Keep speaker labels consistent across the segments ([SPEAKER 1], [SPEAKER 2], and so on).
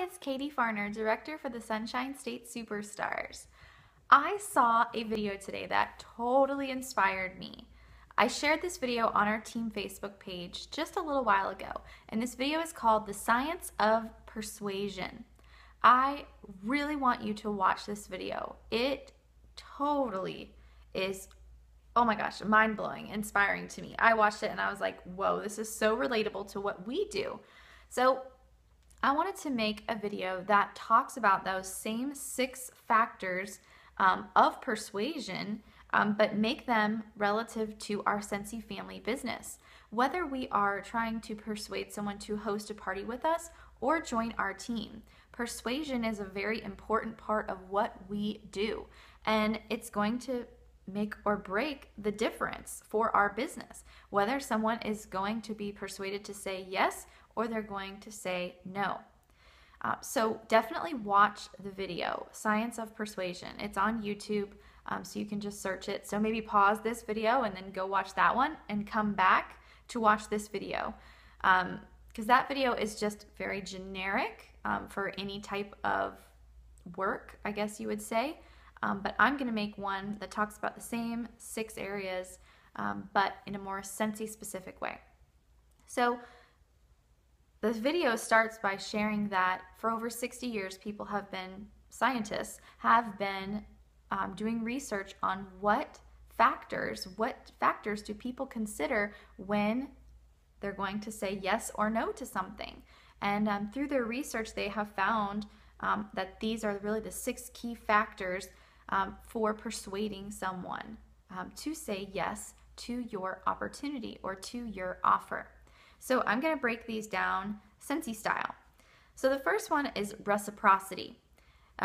[SPEAKER 1] it's Katie Farner, Director for the Sunshine State Superstars. I saw a video today that totally inspired me. I shared this video on our team Facebook page just a little while ago, and this video is called The Science of Persuasion. I really want you to watch this video. It totally is, oh my gosh, mind-blowing, inspiring to me. I watched it and I was like, whoa, this is so relatable to what we do. So I wanted to make a video that talks about those same 6 factors of persuasion, but make them relative to our Scentsy family business. Whether we are trying to persuade someone to host a party with us or join our team, persuasion is a very important part of what we do, and it's going to make or break the difference for our business, whether someone is going to be persuaded to say yes or they're going to say no. So definitely watch the video, Science of Persuasion. It's on YouTube, so you can just search it. So maybe pause this video and then go watch that one and come back to watch this video. Because that video is just very generic for any type of work, I guess you would say. But I'm going to make one that talks about the same 6 areas, but in a more Scentsy specific way. So this video starts by sharing that for over 60 years, scientists have been doing research on what factors do people consider when they're going to say yes or no to something. And through their research, they have found that these are really the 6 key factors for persuading someone to say yes to your opportunity or to your offer. So I'm going to break these down Scentsy style. So the first one is reciprocity.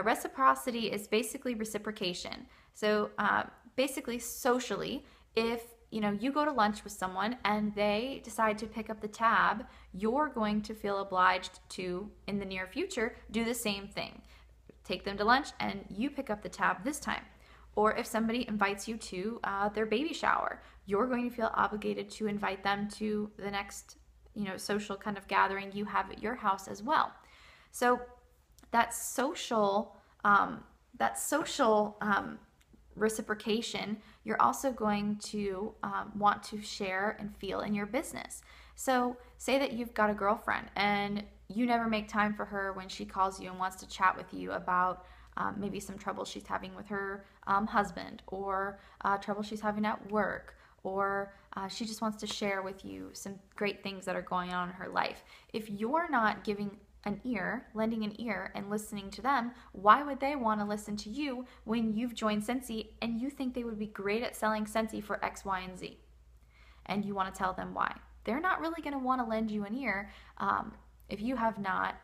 [SPEAKER 1] Reciprocity is basically reciprocation. So basically socially, if you go to lunch with someone and they decide to pick up the tab, you're going to feel obliged to, in the near future, do the same thing. Take them to lunch and you pick up the tab this time. Or if somebody invites you to their baby shower, you're going to feel obligated to invite them to the next social kind of gathering you have at your house as well. So that social reciprocation, you're also going to want to share and feel in your business. So say that you've got a girlfriend and you never make time for her when she calls you and wants to chat with you about maybe some trouble she's having with her husband, or trouble she's having at work, or she just wants to share with you some great things that are going on in her life. If you're not giving an ear, lending an ear and listening to them, why would they want to listen to you when you've joined Scentsy and you think they would be great at selling Scentsy for X, Y, and Z? And you want to tell them why. They're not really going to want to lend you an ear if you have not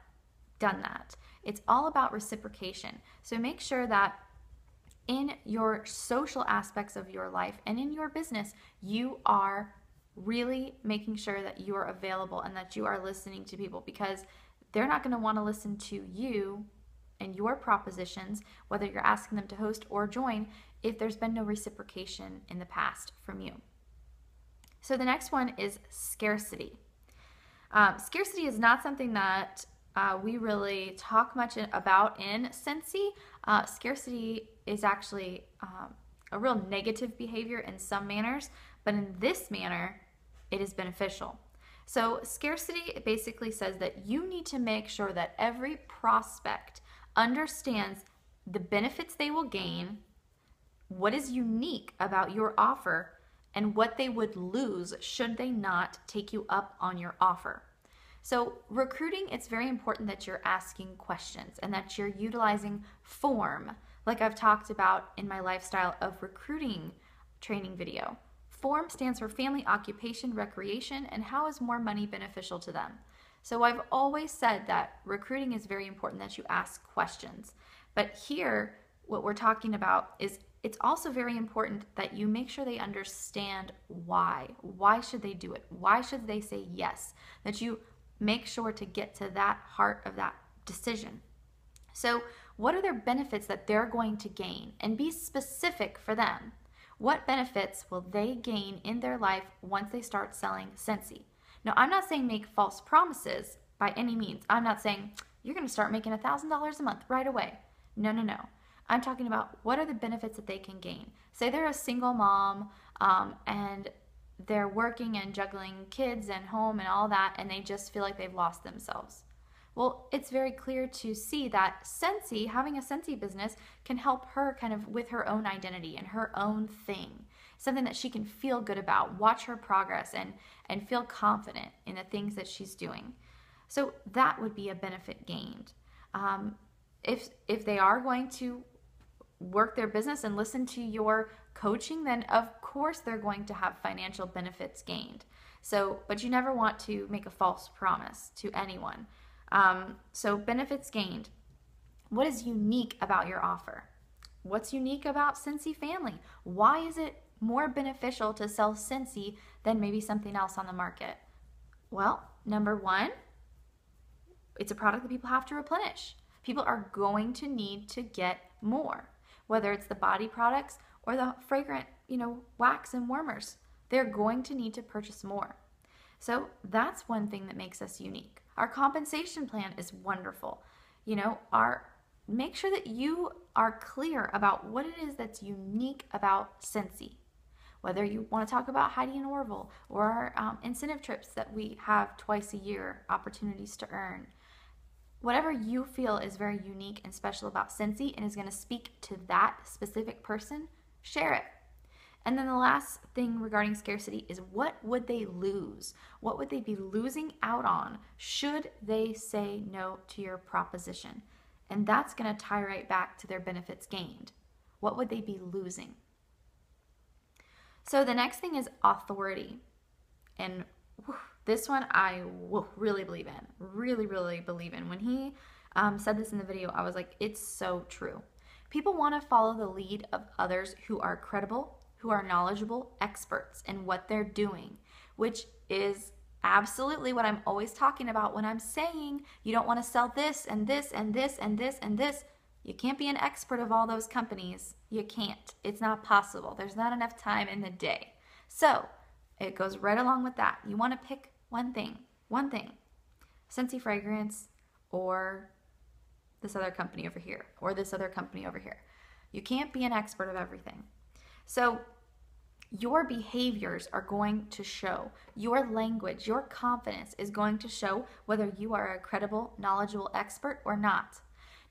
[SPEAKER 1] done that. It's all about reciprocation. So make sure that in your social aspects of your life and in your business, you are really making sure that you are available and that you are listening to people, because they're not going to want to listen to you and your propositions, whether you're asking them to host or join, if there's been no reciprocation in the past from you. So the next one is scarcity. Scarcity is not something that we really talk much about in Scentsy. Scarcity is actually a real negative behavior in some manners, but in this manner, it is beneficial. So scarcity basically says that you need to make sure that every prospect understands the benefits they will gain, what is unique about your offer, and what they would lose should they not take you up on your offer. So recruiting, it's very important that you're asking questions and that you're utilizing form, like I've talked about in my lifestyle of recruiting training video. FORM stands for family, occupation, recreation, and how is more money beneficial to them. So I've always said that recruiting is very important that you ask questions. But here, what we're talking about is it's also very important that you make sure they understand why. Why should they do it? Why should they say yes? That you make sure to get to that heart of that decision. So what are their benefits that they're going to gain? And be specific for them. What benefits will they gain in their life once they start selling Scentsy? Now, I'm not saying make false promises by any means. I'm not saying you're going to start making $1,000 a month right away. No, no, no. I'm talking about what are the benefits that they can gain. Say they're a single mom and they're working and juggling kids and home and all that, and they just feel like they've lost themselves. Well, it's very clear to see that Scentsy, having a Scentsy business, can help her kind of with her own identity and her own thing. Something that she can feel good about, watch her progress, and feel confident in the things that she's doing. So that would be a benefit gained. If they are going to work their business and listen to your coaching, then of course they're going to have financial benefits gained. So, but you never want to make a false promise to anyone. So benefits gained. What is unique about your offer? What's unique about Scentsy Family? Why is it more beneficial to sell Scentsy than maybe something else on the market? Well, number one, it's a product that people have to replenish. People are going to need to get more, whether it's the body products or the fragrant, wax and warmers. They're going to need to purchase more. So that's one thing that makes us unique. Our compensation plan is wonderful. Make sure that you are clear about what it is that's unique about Scentsy. Whether you want to talk about Heidi and Orville or our incentive trips that we have twice a year, opportunities to earn. Whatever you feel is very unique and special about Scentsy and is going to speak to that specific person, share it. And then the last thing regarding scarcity is, what would they lose? What would they be losing out on should they say no to your proposition? And that's going to tie right back to their benefits gained. What would they be losing? So the next thing is authority. And this one I really believe in, really believe in. When he said this in the video, I was like, it's so true. People want to follow the lead of others who are credible, who are knowledgeable experts in what they're doing, which is absolutely what I'm always talking about when I'm saying you don't want to sell this and this and this and this and this. You can't be an expert of all those companies. You can't. It's not possible. There's not enough time in the day. So it goes right along with that. You want to pick one thing. Scentsy fragrance or this other company over here or this other company over here. You can't be an expert of everything. So your behaviors are going to show. Your language, your confidence is going to show whether you are a credible, knowledgeable expert or not.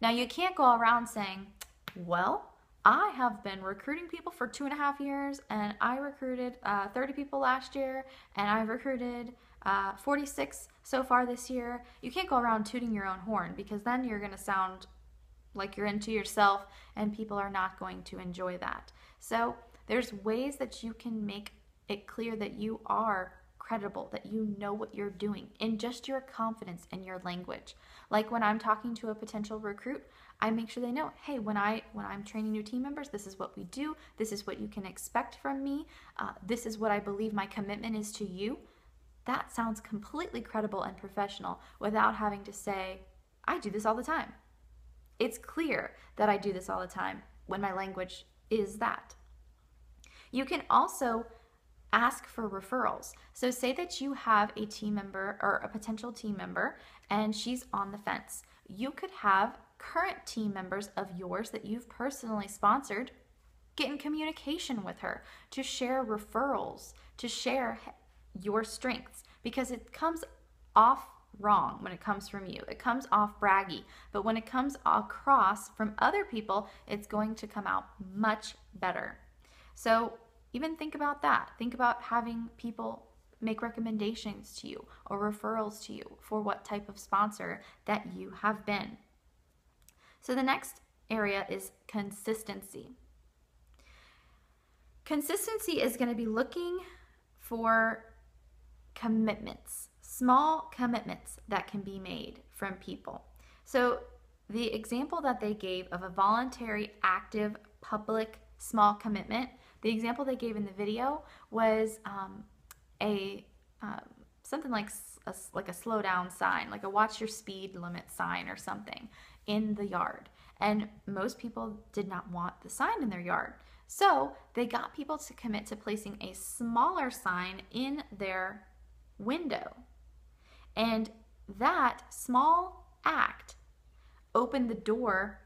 [SPEAKER 1] Now, you can't go around saying, well, I have been recruiting people for 2.5 years, and I recruited 30 people last year, and I recruited 46 so far this year. You can't go around tooting your own horn, because then you're going to sound like you're into yourself, and people are not going to enjoy that. So there's ways that you can make it clear that you are credible, that you know what you're doing in just your confidence and your language. Like when I'm talking to a potential recruit, I make sure they know, hey, when I'm training new team members, this is what we do. This is what you can expect from me. This is what I believe my commitment is to you. That sounds completely credible and professional without having to say, I do this all the time. It's clear that I do this all the time when my language is that. You can also ask for referrals. So say that you have a team member or a potential team member and she's on the fence. You could have current team members of yours that you've personally sponsored get in communication with her to share referrals, to share your strengths, because it comes off wrong when it comes from you. It comes off braggy, but when it comes across from other people, it's going to come out much better. So even think about that. Think about having people make recommendations to you or referrals to you for what type of sponsor that you have been. So the next area is consistency. Consistency is going to be looking for commitments, small commitments that can be made from people. So the example that they gave of a voluntary, active, public, small commitment, the example they gave in the video was something like a slow down sign, like a watch your speed limit sign or something in the yard. And most people did not want the sign in their yard. So they got people to commit to placing a smaller sign in their window. And that small act open the door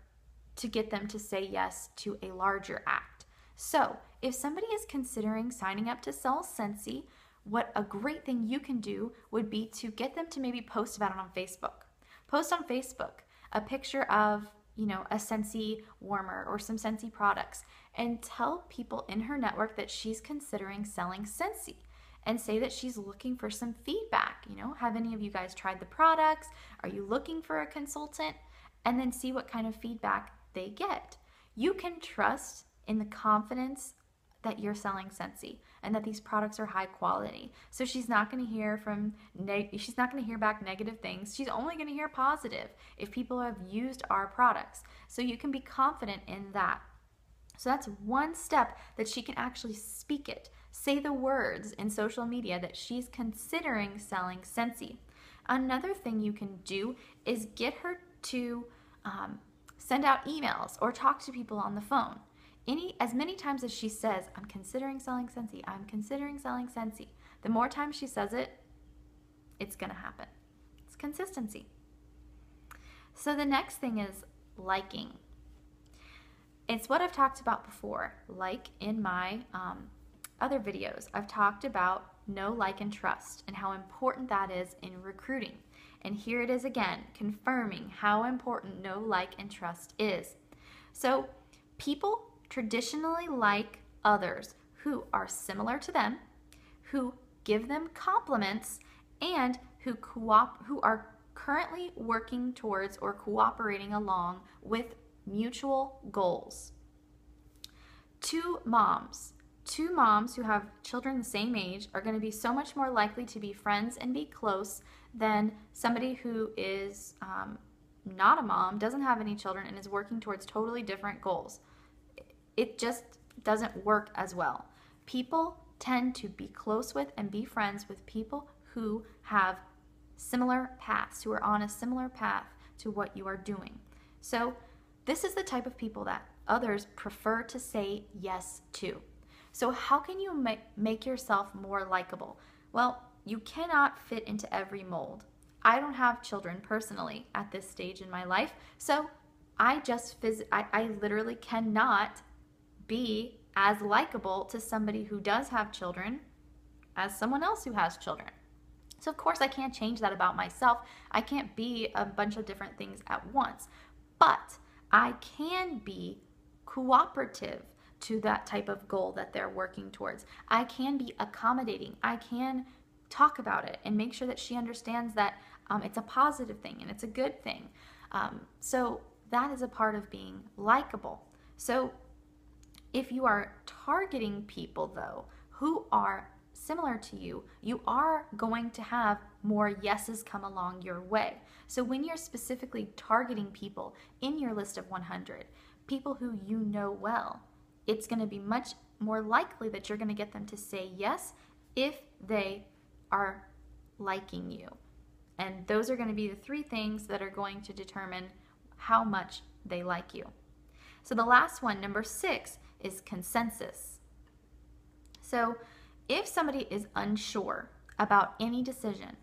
[SPEAKER 1] to get them to say yes to a larger act. So if somebody is considering signing up to sell Scentsy, what a great thing you can do would be to get them to maybe post about it on Facebook. Post on Facebook a picture of, a Scentsy warmer or some Scentsy products, and tell people in her network that she's considering selling Scentsy, and say that she's looking for some feedback. Have any of you guys tried the products? Are you looking for a consultant? And then see what kind of feedback they get. You can trust in the confidence that you're selling Scentsy and that these products are high quality. So she's not going to hear back negative things. She's only going to hear positive if people have used our products. So you can be confident in that. So that's one step that she can actually speak it. Say the words in social media that she's considering selling Scentsy. Another thing you can do is get her to send out emails or talk to people on the phone. As many times as she says, I'm considering selling Scentsy, I'm considering selling Scentsy, the more times she says it, it's going to happen. It's consistency. So the next thing is liking. It's what I've talked about before. Like in my other videos, I've talked about know, like, and trust and how important that is in recruiting. And here it is again, confirming how important know, like, and trust is. So people traditionally like others who are similar to them, who give them compliments, and who are currently working towards or cooperating along with mutual goals. Two moms who have children the same age are going to be so much more likely to be friends and be close than somebody who is not a mom, doesn't have any children, and is working towards totally different goals. It just doesn't work as well. People tend to be close with and be friends with people who have similar paths, who are on a similar path to what you are doing. So this is the type of people that others prefer to say yes to. So how can you make yourself more likable? Well, you cannot fit into every mold. I don't have children personally at this stage in my life, so I literally cannot be as likable to somebody who does have children as someone else who has children. So of course I can't change that about myself. I can't be a bunch of different things at once, but I can be cooperative to that type of goal that they're working towards. I can be accommodating. I can talk about it and make sure that she understands that it's a positive thing and it's a good thing. So that is a part of being likable. So if you are targeting people, though, who are similar to you, you are going to have more yeses come along your way. So when you're specifically targeting people in your list of 100, people who you know well, it's going to be much more likely that you're going to get them to say yes if they are liking you. And those are going to be the three things that are going to determine how much they like you. So the last one, number 6, is consensus. So if somebody is unsure about any decision,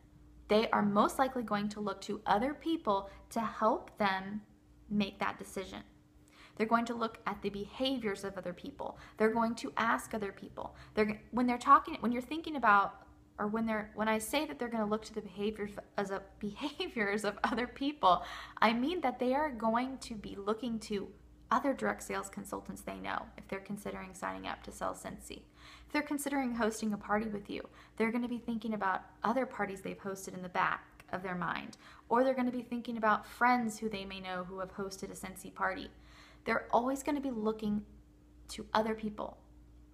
[SPEAKER 1] they are most likely going to look to other people to help them make that decision. They're going to look at the behaviors of other people. They're going to ask other people. When I say that they're going to look to the behaviors of other people, I mean that they are going to be looking to other direct sales consultants they know if they're considering signing up to sell Scentsy. If they're considering hosting a party with you, they're going to be thinking about other parties they've hosted in the back of their mind, or they're going to be thinking about friends who they may know who have hosted a Scentsy party. They're always going to be looking to other people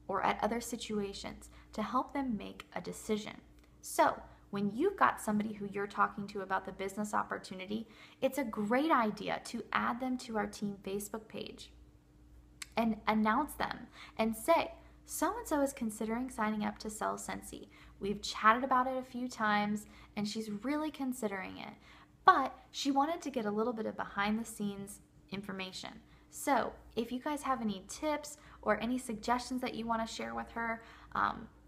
[SPEAKER 1] or at other situations to help them make a decision. So when you've got somebody who you're talking to about the business opportunity, it's a great idea to add them to our team Facebook page and announce them and say, so-and-so is considering signing up to sell Scentsy. We've chatted about it a few times and she's really considering it, but she wanted to get a little bit of behind the scenes information. So if you guys have any tips or any suggestions that you want to share with her,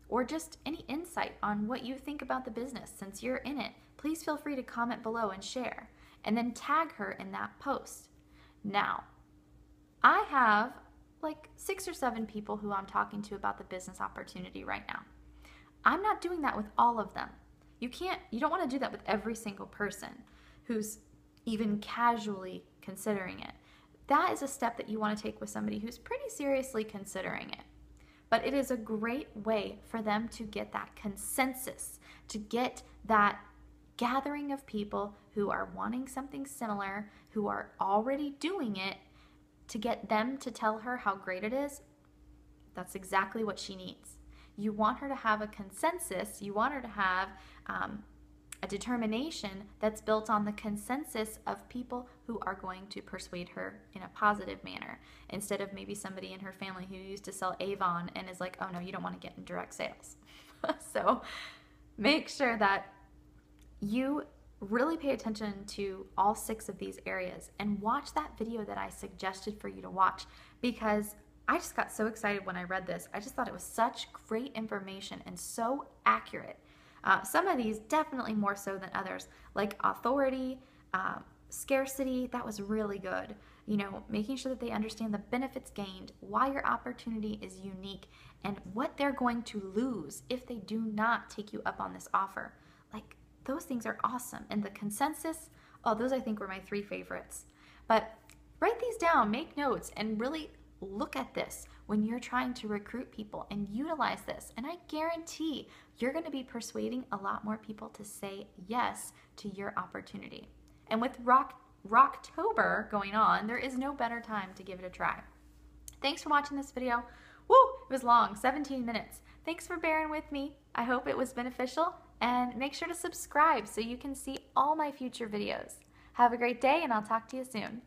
[SPEAKER 1] or just any insight on what you think about the business since you're in it, please feel free to comment below and share. and then tag her in that post. Now, I have like 6 or 7 people who I'm talking to about the business opportunity right now. I'm not doing that with all of them. You don't want to do that with every single person who's even casually considering it. That is a step that you want to take with somebody who's pretty seriously considering it. But it is a great way for them to get that consensus, to get that gathering of people who are wanting something similar, who are already doing it, to get them to tell her how great it is. That's exactly what she needs. You want her to have a consensus. You want her to have a determination that's built on the consensus of people who are going to persuade her in a positive manner, instead of maybe somebody in her family who used to sell Avon and is like, oh no, you don't want to get in direct sales. So make sure that you really pay attention to all 6 of these areas and watch that video that I suggested for you to watch, because I just got so excited when I read this. I just thought it was such great information and so accurate. Some of these definitely more so than others, like authority, scarcity, that was really good. You know, making sure that they understand the benefits gained, why your opportunity is unique, and what they're going to lose if they do not take you up on this offer. Like, those things are awesome. And the consensus, oh, those I think were my 3 favorites. But write these down, make notes, and really look at this when you're trying to recruit people and utilize this. And I guarantee you're going to be persuading a lot more people to say yes to your opportunity. And with Rocktober going on, there is no better time to give it a try. Thanks for watching this video. Woo, it was long, 17 minutes. Thanks for bearing with me. I hope it was beneficial, and make sure to subscribe so you can see all my future videos. Have a great day, and I'll talk to you soon.